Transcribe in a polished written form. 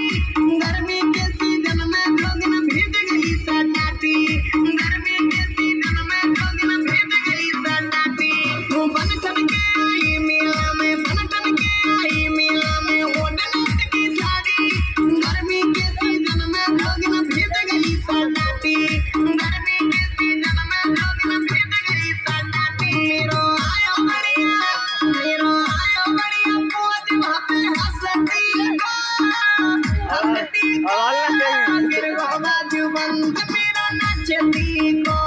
गर्मी के सीजन में दो दिन भीग गई सटाटी, गर्मी के सीजन में दो दिन भीग गई सटाटी। बन ठन के आई मेला में, बन ठन के आई मेला में ओढ़ने की साड़ी, गर्मी के सीजन में दो दिन भीग गई सटाटी, गर्मी के सीजन में दो दिन भीग गई सटाटी। मेरो आयो बढ़िया पोज वहाँ पे हंसती को, हंसती को, गिर बाबा जुबंत मेरा नचती को।